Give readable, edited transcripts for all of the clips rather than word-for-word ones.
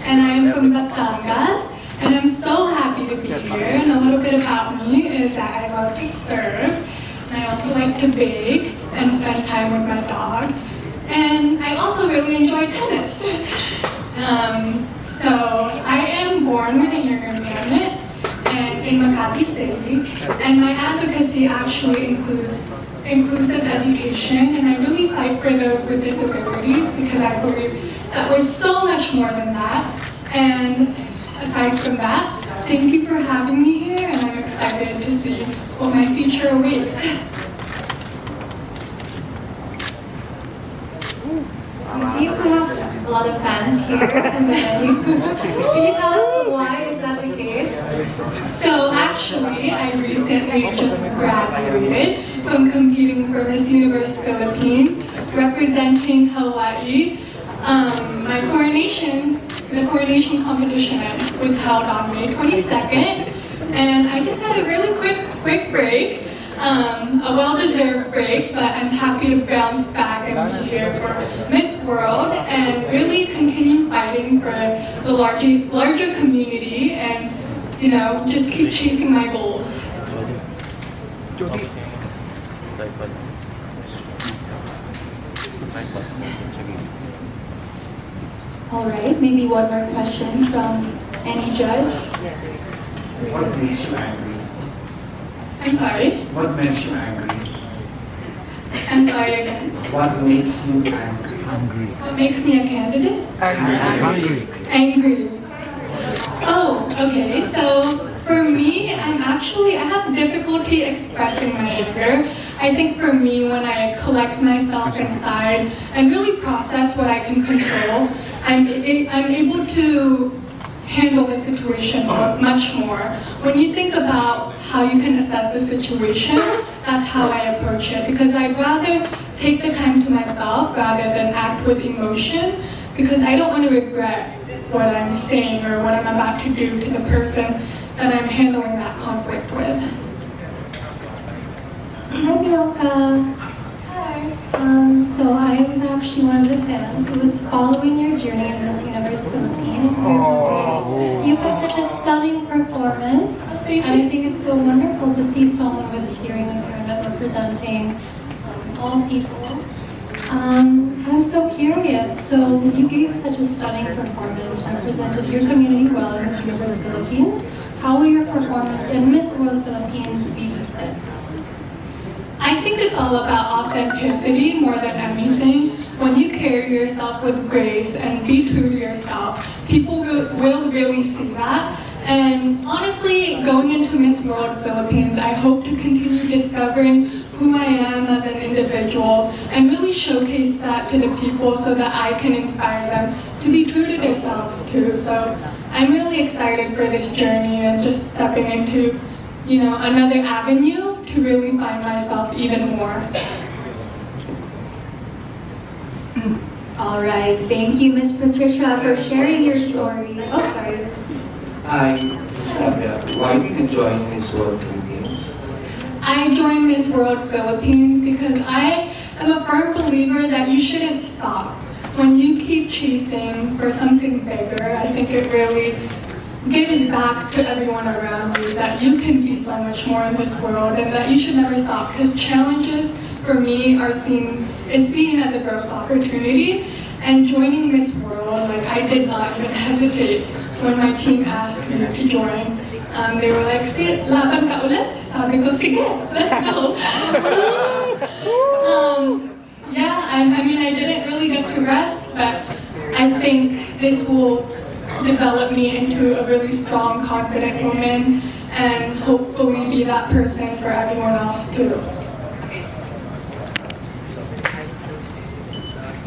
and I am from Batangas, and I'm so happy to be here. And a little bit about me is that I love to serve, and I also like to bake and spend time with my dog. And I also really enjoy tennis. So I am born with an ear impairment and in Makati City, and my advocacy actually includes inclusive education, and I really fight for those with disabilities because I believe that we're so much more than that. And aside from that, thank you for having me here, and I'm excited to see what my future awaits. You seem to have a lot of fans here in the venue. Can you tell us why is that the case? So actually, I recently just graduated from competing for Miss Universe Philippines, representing Hawaii. The coronation competition was held on May 22nd, and I just had a really quick break. A well-deserved break, but I'm happy to bounce back and be here for Miss World and really continue fighting for the larger community and, just keep chasing my goals. All right, maybe one more question from any judge. What makes you angry? I'm sorry? What makes you angry? I'm sorry again. What makes you angry? What makes me a candidate? Angry. Angry. Oh, okay. So for me, I have difficulty expressing my anger. I think for me, when I collect myself inside and really process what I can control, I'm able to handle the situation much more. When you think about how you can assess the situation, that's how I approach it, because I'd rather take the time to myself rather than act with emotion, because I don't want to regret what I'm saying or what I'm about to do to the person that I'm handling that conflict with. Hi, Bianca. Hi. So I was actually one of the fans who was following your journey in Miss Universe Philippines. You had such a stunning performance, and I think it's so wonderful to see someone with a hearing impairment representing all people. I'm so curious. So you gave such a stunning performance and represented your community well in Miss Universe Philippines. How will your performance in Miss World Philippines be different? I think it's all about authenticity more than anything. When you carry yourself with grace and be true to yourself, people will really see that. And honestly, going into Miss World Philippines, I hope to continue discovering who I am as an individual and really showcase that to the people so that I can inspire them to be true to themselves too. So I'm really excited for this journey and just stepping into, another avenue to really find myself even more. All right, thank you, Miss Patricia, for sharing your story. Oh, sorry. Hi, Miss Amia. Why did you join Miss World Philippines? I joined Miss World Philippines because I am a firm believer that you shouldn't stop. When you keep chasing for something bigger, I think it really gives back to everyone around you that you can be so much more in this world and that you should never stop, because challenges for me is seen as a growth opportunity. And joining Miss World, I did not even hesitate when my team asked me to join. They were like, laban ka ulit? Sabi ko, sige, let's go. I didn't really get to rest, but I think this will develop me into a really strong, confident woman and hopefully be that person for everyone else too.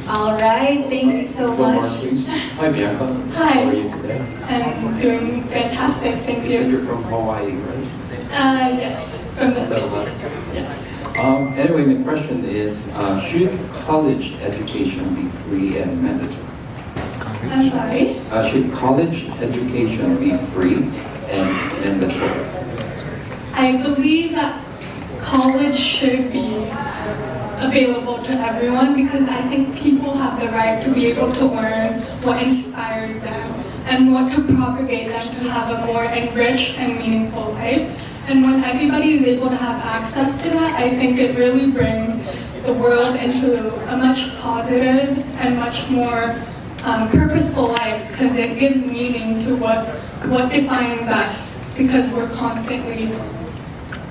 All right, thank you so One more, much. please. Hi, Bianca. Hi. How are you today? I'm doing fantastic, thank You said you. you're from Hawaii, right? Yes, from the States. Yes. Anyway, my question is, should college education be free and mandatory? I'm sorry? Should college education be free and mandatory? I believe that college should be available to everyone because I think people have the right to be able to learn what inspires them. and what to propagate them to have a more enriched and meaningful life. And when everybody is able to have access to that, I think it really brings the world into a much positive and much more purposeful life, because it gives meaning to what defines us, because we're constantly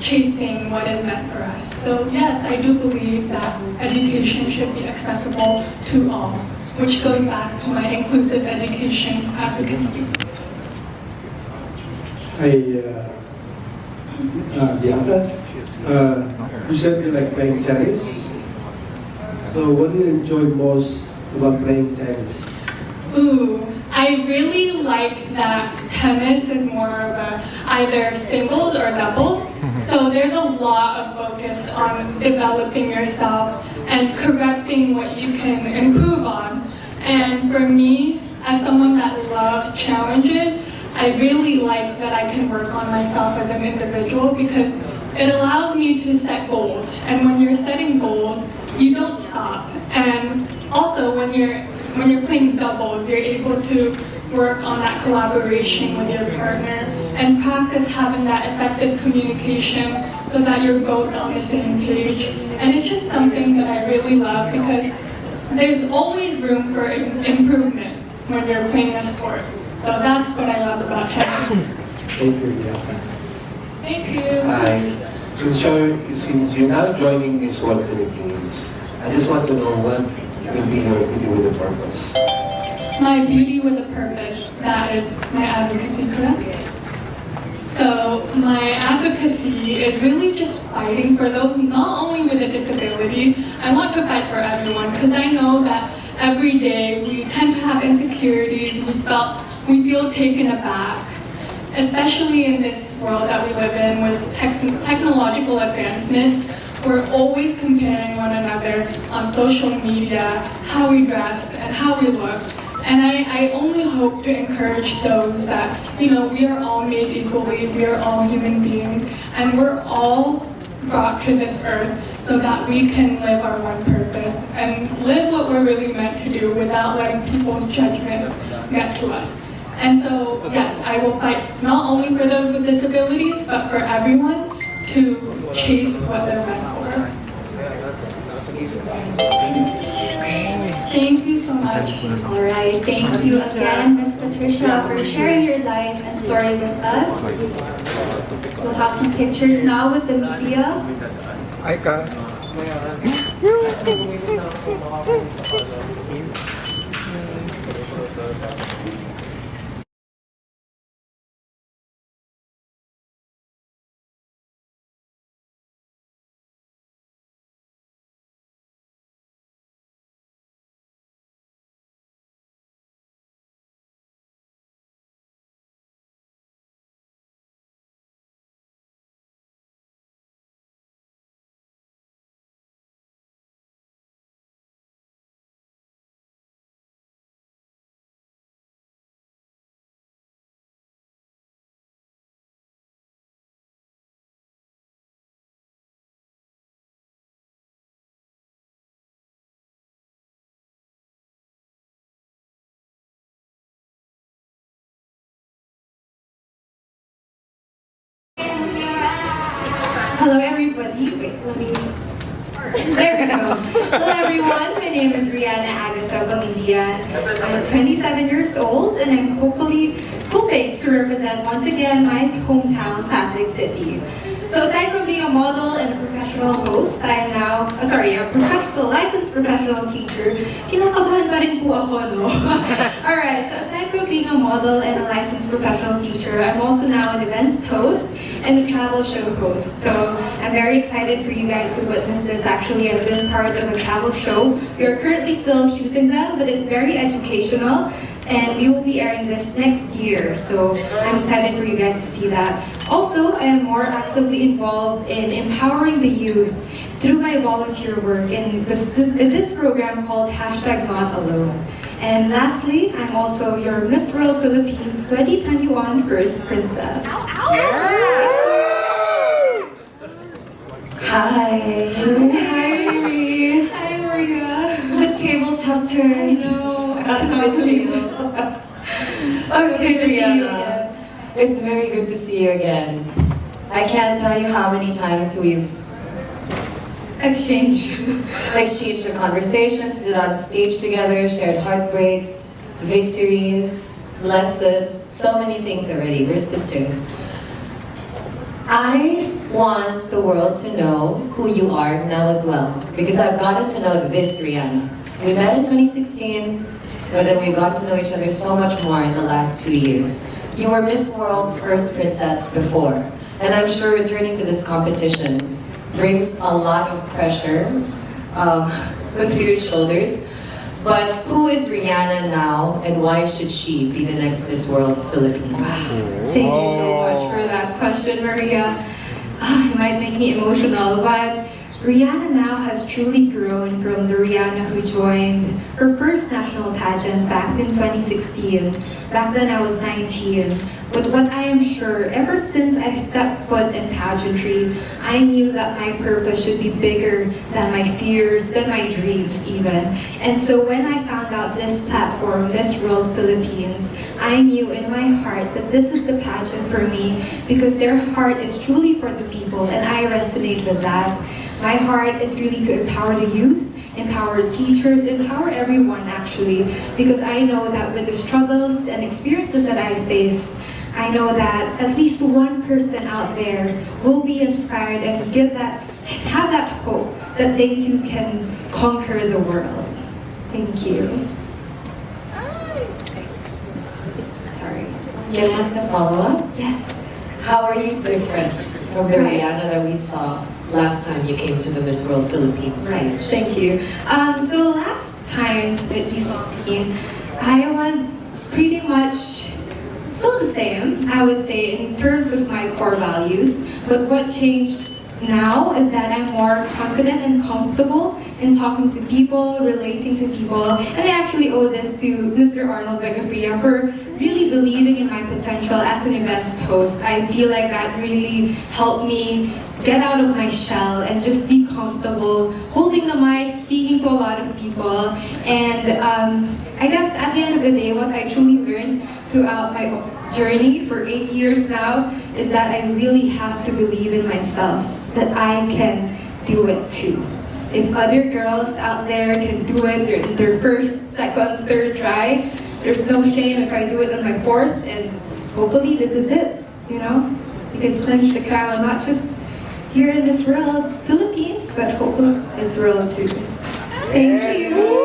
chasing what is meant for us. So yes, I do believe that education should be accessible to all, which goes back to my inclusive education advocacy. Bianca, you said you like playing tennis. So what do you enjoy most about playing tennis? Ooh, I really like that tennis is more of a either singles or doubles. So there's a lot of focus on developing yourself and correcting what you can improve on. And for me, as someone that loves challenges, I really like that I can work on myself as an individual, because it allows me to set goals. And when you're setting goals, you don't stop. And also when you're playing doubles, you're able to work on that collaboration with your partner and practice having that effective communication so that you're both on the same page. And it's just something that I really love, because there's always room for improvement when you're playing a sport. So that's what I love about tennis. Thank you, Bianca. Thank you. Hi. Since you're now joining Miss World Philippines, I just want to know what will be your beauty with a purpose. My beauty with a purpose, that is my advocacy, correct? So my advocacy is really just fighting for those not only with a disability. I want to fight for everyone, because I know that every day we tend to have insecurities, we feel taken aback, especially in this world that we live in with technological advancements. We're always comparing one another on social media, how we dress and how we look. And I only hope to encourage those that, we are all made equally, we are all human beings, and we're all brought to this earth so that we can live our one purpose and live what we're really meant to do without letting people's judgments get to us. And so, yes, I will fight not only for those with disabilities, but for everyone to chase what they're meant for. Thank you so much. All right, thank you again, Ms. Patricia, for sharing your life and story with us. We'll have some pictures now with the media. Hello everybody. Wait, there we go. Hello everyone. My name is Rihanna Agatha Balindian. I'm 27 years old and I'm hoping to represent once again my hometown, Pasig City. So aside from being a model and a professional host, I am now, licensed professional teacher. Kinakabahan pa rin po ako, no? Alright, so aside from being a model and a licensed professional teacher, I'm also now an events host and a travel show host. So I'm very excited for you guys to witness this. Actually, I've been part of a travel show. We are currently still shooting them, but it's very educational. And we will be airing this next year, so I'm excited for you guys to see that. Also, I am more actively involved in empowering the youth through my volunteer work in this program called #NotAlone. And lastly, I'm also your Miss World Philippines 2021 First Princess. Yeah. Hi. Hi, Riri. Hi, Maria. The tables have turned. Okay, Good to see you Rihanna. It's very good to see you again. I can't tell you how many times we've Exchange. exchanged the conversations, stood on stage together, shared heartbreaks, victories, lessons, so many things already. We're sisters. I want the world to know who you are now as well, because I've gotten to know this Rihanna. We met in 2016, but then we got to know each other so much more in the last 2 years. You were Miss World First Princess before, and I'm sure returning to this competition brings a lot of pressure to your shoulders. But who is Rihanna now, and why should she be the next Miss World Philippines? Thank you so much for that question, Maria. It might make me emotional, but Rihanna now has truly grown from the Rihanna who joined her first national pageant back in 2016. Back then I was 19. But what I am sure, ever since I stepped foot in pageantry, I knew that my purpose should be bigger than my fears, than my dreams even. And so when I found out this platform, Miss World Philippines, I knew in my heart that this is the pageant for me because their heart is truly for the people, and I resonate with that. My heart is really to empower the youth, empower teachers, empower everyone actually, because I know that with the struggles and experiences that I faced, I know that at least one person out there will be inspired and have that hope that they too can conquer the world. Thank you. Sorry. Can I ask a follow-up? Yes. How are you different from the Rihanna that we saw last time you came to the Miss World Philippines Right, stage? thank you. So last time that you saw me, I was pretty much still the same, I would say, in terms of my core values. But what changed now is that I'm more confident and comfortable in talking to people, relating to people. And I actually owe this to Mr. Arnold Vegafria for really believing in my potential as an events host. I feel like that really helped me get out of my shell and just be comfortable holding the mic, speaking to a lot of people. And I guess at the end of the day, what I truly learned throughout my journey for 8 years now is that I really have to believe in myself, that I can do it too. If other girls out there can do it in their first, second, third try, there's no shame if I do it on my fourth, and hopefully this is it, you know? You can clinch the crown, not just here in this world, Philippines, but hopefully this world too. Thank you.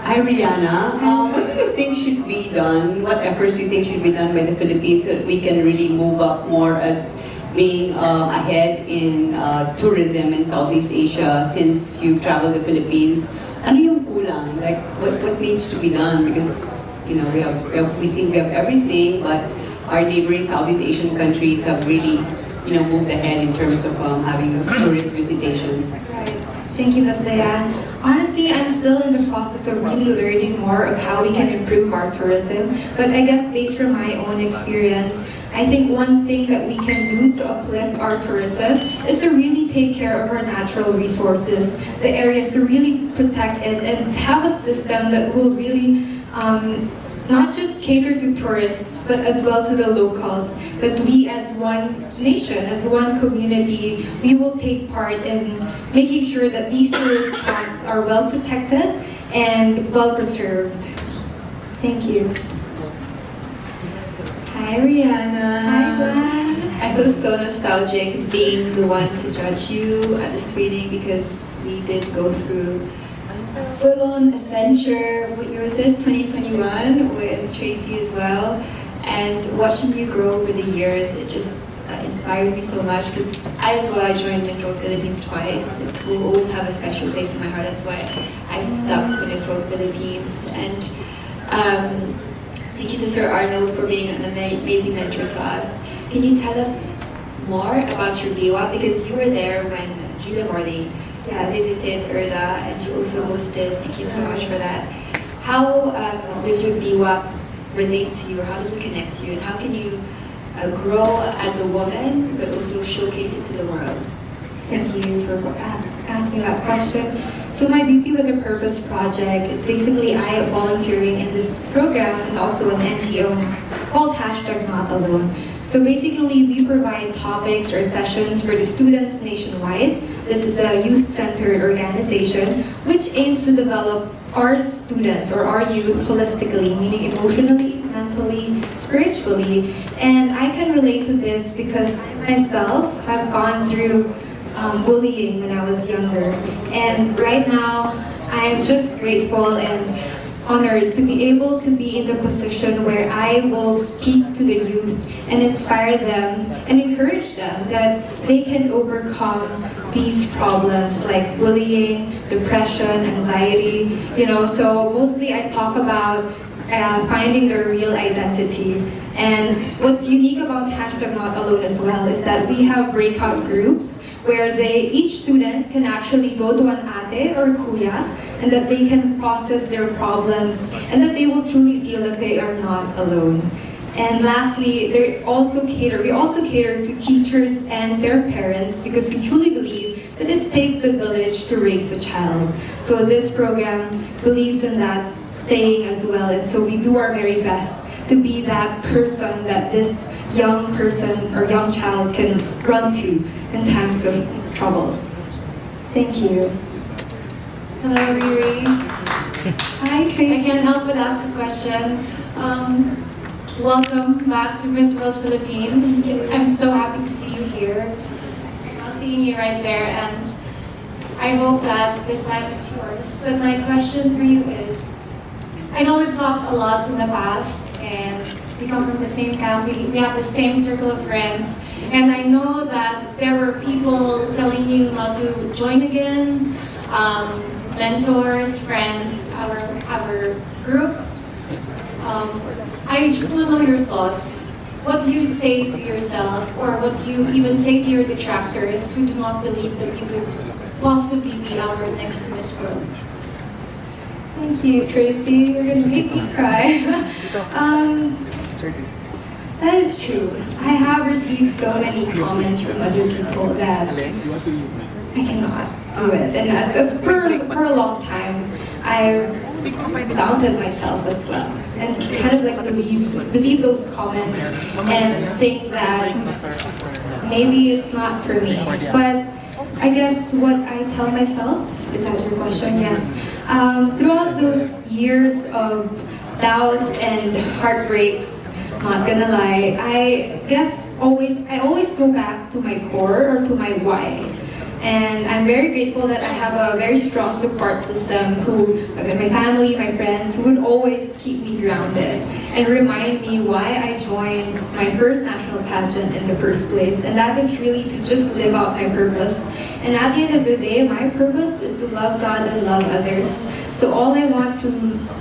Hi Rihanna, what do you think should be done? What efforts do you think should be done by the Philippines so that we can really move up more as being ahead in tourism in Southeast Asia since you've traveled the Philippines? Ano yung kulang? Like what needs to be done? Because you know we think we have everything, but our neighboring Southeast Asian countries have really moved ahead in terms of having tourist visitations. Right. Thank you, Ms. Dayan. Honestly, I'm still in the process of really learning more of how we can improve our tourism. But I guess based from my own experience, I think one thing that we can do to uplift our tourism is to really take care of our natural resources, the areas, to really protect it and have a system that will really not just cater to tourists, but as well to the locals. That we as one nation, as one community, we will take part in making sure that these tourist spots are well protected and well preserved. Thank you. Hi Rihanna. Hi Gwen. I feel so nostalgic being the one to judge you at the screening because we did go through a full-on adventure. What year was this? 2021 with Tracy as well. And watching you grow over the years, it just inspired me so much because I joined Miss World Philippines twice. It will always have a special place in my heart. That's why I stuck to Miss World Philippines. And thank you to Sir Arnold for being an amazing mentor to us. Can you tell us more about your biwa? Because you were there when Gila Morley visited Erda and you also hosted. Thank you so much for that. How does your biwa relate to you, or how does it connect to you, and how can you grow as a woman but also showcase it to the world? Thank you for asking that question. So my Beauty with a Purpose project is basically I am volunteering in this program and also an NGO called #NotAlone. So basically we provide topics or sessions for the students nationwide. This is a youth-centered organization which aims to develop our students or our youth holistically, meaning emotionally, mentally, spiritually. And I can relate to this because myself have gone through bullying when I was younger. And right now, I'm just grateful and honored to be able to be in the position where I will speak to the youth and inspire them and encourage them that they can overcome these problems like bullying, depression, anxiety, so mostly I talk about finding their real identity. And what's unique about #NotAlone as well is that we have breakout groups where each student can actually go to an ate or kuya and that they can process their problems and that they will truly feel that they are not alone. And lastly, we also cater to teachers and their parents because we truly believe that it takes a village to raise a child. So this program believes in that saying as well, and so we do our very best to be that person that this young person or young child can run to in times of troubles. Thank you. Hello, Riri. Hi, Tracy. I can't help but ask a question. Welcome back to Miss World Philippines. I'm so happy to see you here. I'm seeing you right there, and I hope that this time it's yours. But my question for you is, I know we've talked a lot in the past, and we come from the same camp, we have the same circle of friends, and I know that there were people telling you not to join again, mentors, friends, our group. I just want to know your thoughts. What do you say to yourself, or what do you even say to your detractors who do not believe that you could possibly be our next Miss World? Thank you, Tracy. You're gonna make me cry. That is true. I have received so many comments from other people that I cannot do it, and that's for a long time. I doubted myself as well, and kind of like believe those comments and think that maybe it's not for me. But I guess what I tell myself, is that your question? Yes. Throughout those years of doubts and heartbreaks, not gonna lie, I guess I always go back to my core or to my why. And I'm very grateful that I have a very strong support system my family, my friends, who would always keep me grounded and remind me why I joined my first national pageant in the first place. And that is really to just live out my purpose. And at the end of the day, my purpose is to love God and love others. So all I want to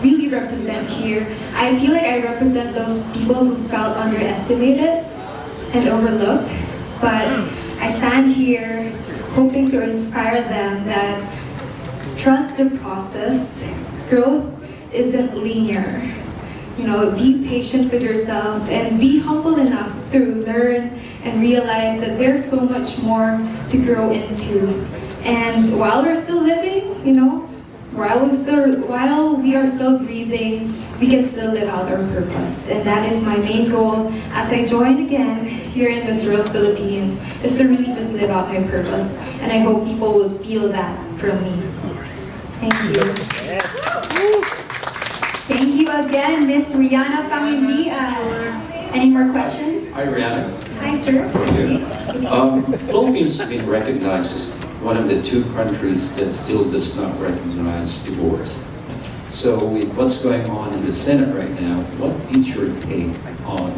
really represent here, I feel like I represent those people who felt underestimated and overlooked. But I stand here hoping to inspire them that trust the process. Growth isn't linear. Be patient with yourself and be humble enough to learn and realize that there's so much more to grow into. And while we're still living, while we are still breathing, we can still live out our purpose. And that is my main goal as I join again here in Miss World Philippines, is to really just live out my purpose. And I hope people would feel that from me. Thank you. Yes. Thank you again, Miss Rihanna Pangindian. Any more questions? Hi, Rihanna. Hi, sir. Philippines has been recognized as one of the 2 countries that still does not recognize divorce. So with what's going on in the Senate right now, what is your take on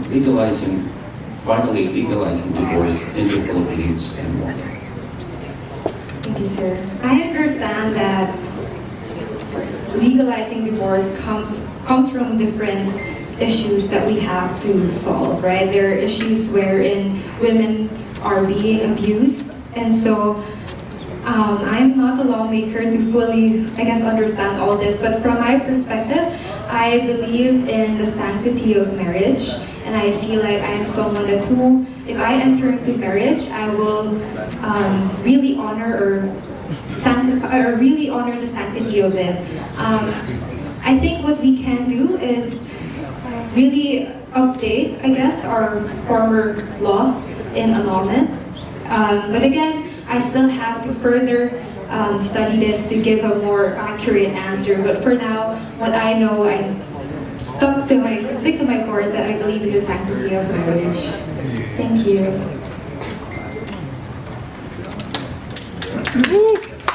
finally legalizing divorce in the Philippines and why? Thank you, sir. I understand that legalizing divorce comes from different issues that we have to solve, right? There are issues wherein women are being abused, and so I'm not a lawmaker to fully, understand all this, but from my perspective, I believe in the sanctity of marriage, and I feel like I am someone who if I enter into marriage, I will really honor or sanctify or really honor the sanctity of it. I think what we can do is really update, I guess, our former law in annulment. But again, I still have to further study this to give a more accurate answer. But for now, what I know, I stick to my course that I believe in the sanctity of marriage. Thank you.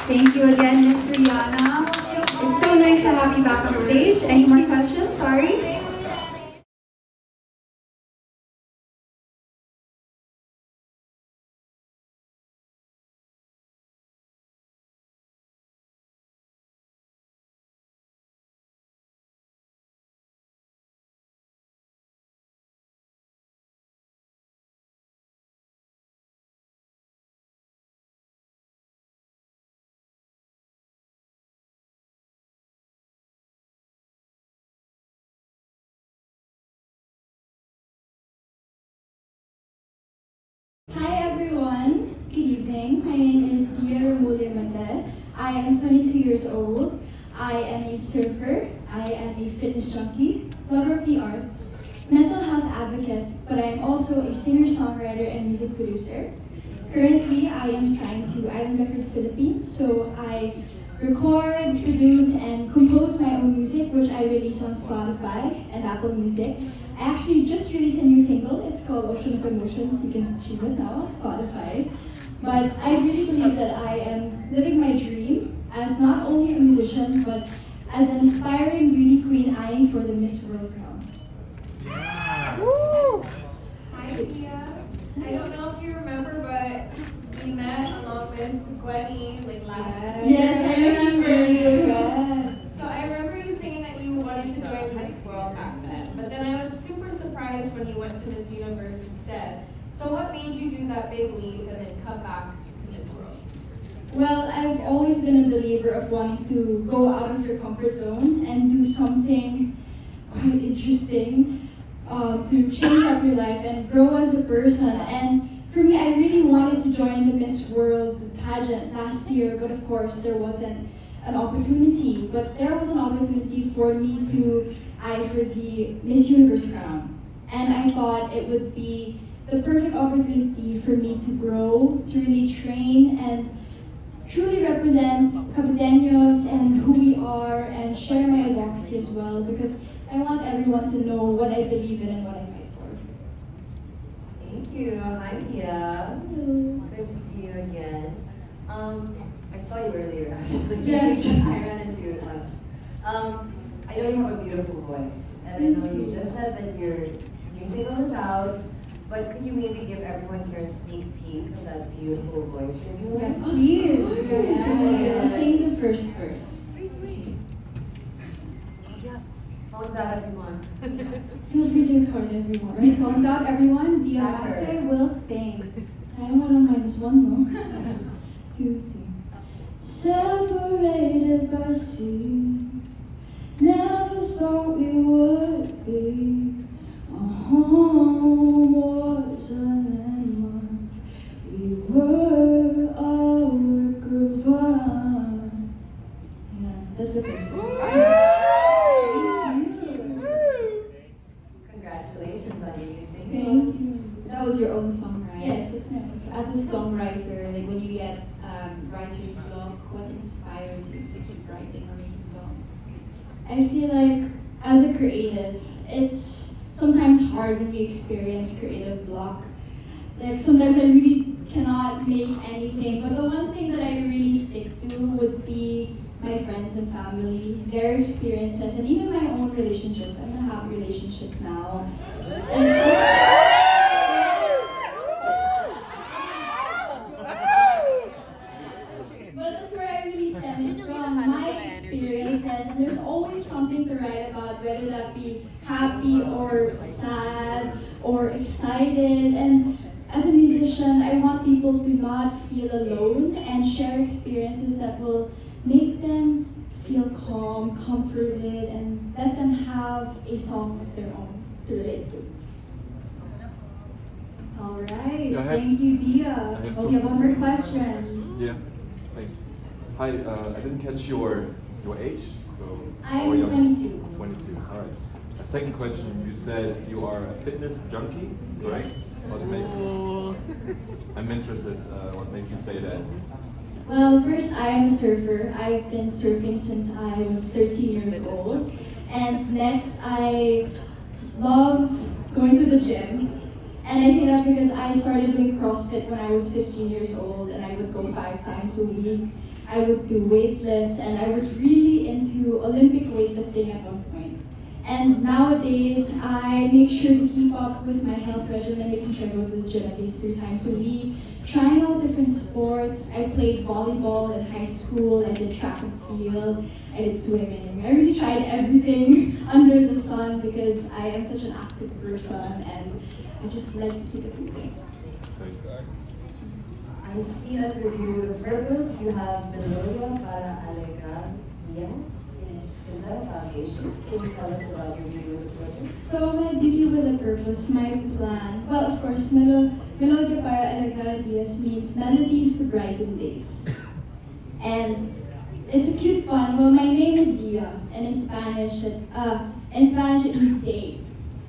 Thank you again, Miss Rihanna. It's so nice to have you back on stage. Any more questions? Sorry. Hi everyone, good evening. My name is Dia Ramuli Mate. I am 22 years old. I am a surfer. I am a fitness junkie, lover of the arts, mental health advocate, but I am also a singer-songwriter and music producer. Currently, I am signed to Island Records Philippines, so I record, produce, and compose my own music, which I release on Spotify and Apple Music. I actually just released a new single. It's called Ocean of Emotions. You can stream it now on Spotify. But I really believe that I am living my dream as not only a musician, but as an aspiring beauty queen eyeing for the Miss World crown. Hi, Tia. I don't know if you remember, but we met along with Gwenny like last year. Yes, I remember you. So I remember you saying that you wanted to join Miss World back then, but then I was super surprised when you went to Miss Universe instead. So what made you do that big leap and then come back to Miss World? Well, I've always been a believer of wanting to go out of your comfort zone and do something quite interesting to change up your life and grow as a person. And for me, I really wanted to join the Miss World pageant last year, but of course there wasn't an opportunity. But there was an opportunity for me to eye for the Miss Universe crown. And I thought it would be the perfect opportunity for me to grow, to really train and truly represent Caviteños and who we are and share my advocacy as well, because I want everyone to know what I believe in and what I fight for. Thank you. Hi, Tia. Hello. Good to see you again. I saw you earlier, actually. Yes. I ran into you at lunch. I know you have a beautiful voice, and I know you just said that your new single is out, but could you maybe give everyone here a sneak peek of that beautiful voice of yours? Yes, please. Sing the first verse. Phones out if you want. Feel free to record everyone. Right, phones out, everyone. Dia Ate will sing. Tayo mo lang -1, no? 2, 3. Separated by sea, never thought we would be. Our home was a landmark. We were a work of art. Yeah, that's the first verse. Congratulations on your new single. Thank you. That was your own song, right? Yes, it's my song. As a songwriter, like when you get writer's block, what inspires you to keep writing or making songs? I feel like as a creative, it's sometimes hard when we experience creative block. Like sometimes I really cannot make anything, but the one thing that I really stick to would be my friends and family, their experiences, and even my own relationships. I'm in a happy relationship now. But that's where I really stem it from, my experiences. And there's always something to write about, whether that be happy or sad or excited. And as a musician, I want people to not feel alone and share experiences that will make them feel calm, comforted, and let them have a song of their own to relate to. All right. Go ahead. Thank you, Dia. have Oh, we have one more question. Yeah, thanks. Hi, I didn't catch your age, so. I'm how are you? 22. 22, all right. A second question, you said you are a fitness junkie, correct? Yes. I'm interested, what makes you say that? Well, first, I am a surfer. I've been surfing since I was 13 years old. And next, I love going to the gym. And I say that because I started doing CrossFit when I was 15 years old, and I would go 5 times a week. I would do weightlifts, and I was really into Olympic weightlifting at one point. And nowadays, I make sure to keep up with my health regimen, making sure I go to the gym at least 3 times a week, trying out different sports. I played volleyball in high school, I did track and field, I did swimming. I really tried everything under the sun because I am such an active person and I just like to keep it moving. I see under your purpose you have Melodia para alegrar días. Yes. Is that a foundation? Can you tell us about your beauty with a purpose? So my beauty with a purpose, my plan, well of course, Melodia para alegrar días means melodies to brighten days. And it's a cute pun. Well, my name is Dia, and in Spanish it means day.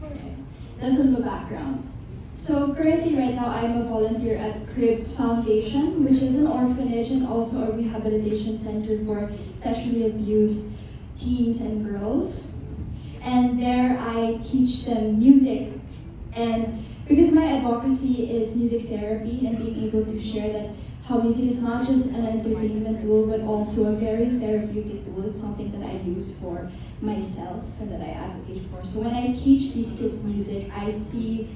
Okay. That's a little background. So currently right now I'm a volunteer at Cribs Foundation, which is an orphanage and also a rehabilitation center for sexually abused teens and girls. And there I teach them music. And because my advocacy is music therapy and being able to share that how music is not just an entertainment tool but also a very therapeutic tool. It's something that I use for myself and that I advocate for. So when I teach these kids music, I see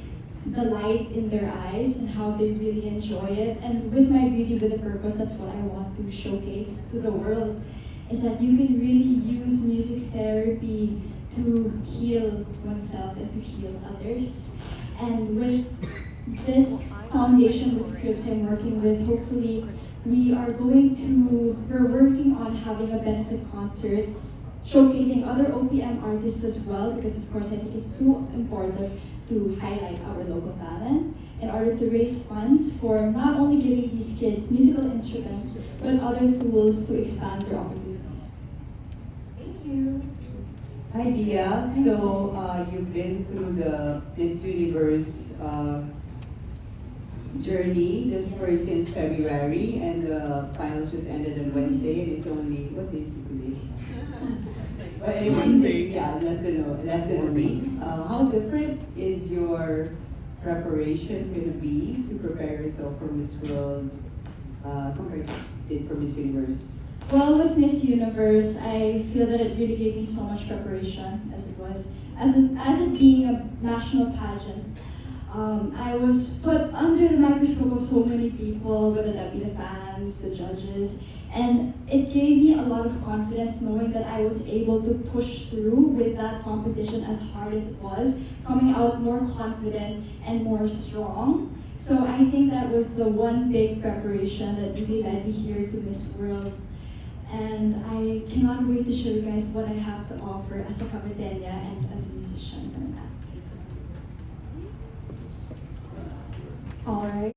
the light in their eyes and how they really enjoy it. And with my beauty with a purpose, that's what I want to showcase to the world, is that you can really use music therapy to heal oneself and to heal others. And with this foundation with Cribs I'm working with, hopefully we're working on having a benefit concert showcasing other OPM artists as well, because of course I think it's so important to highlight our local talent in order to raise funds for not only giving these kids musical instruments, but other tools to expand their opportunities. Thank you. Hi, Dia. So you've been through the Miss Universe journey just for since February, and the finals just ended on Wednesday, and it's only what day is it today? But anyways, yeah, less than a week. How different is your preparation going to be to prepare yourself for Miss World compared to for Miss Universe? Well, with Miss Universe, I feel that it really gave me so much preparation as it being a national pageant. I was put under the microscope of so many people, whether that be the fans, the judges, and it gave me a lot of confidence knowing that I was able to push through with that competition as hard as it was, coming out more confident and more strong. So I think that was the one big preparation that really led me here to Miss World. And I cannot wait to show you guys what I have to offer as a Capitania and as a musician and an actor. All right.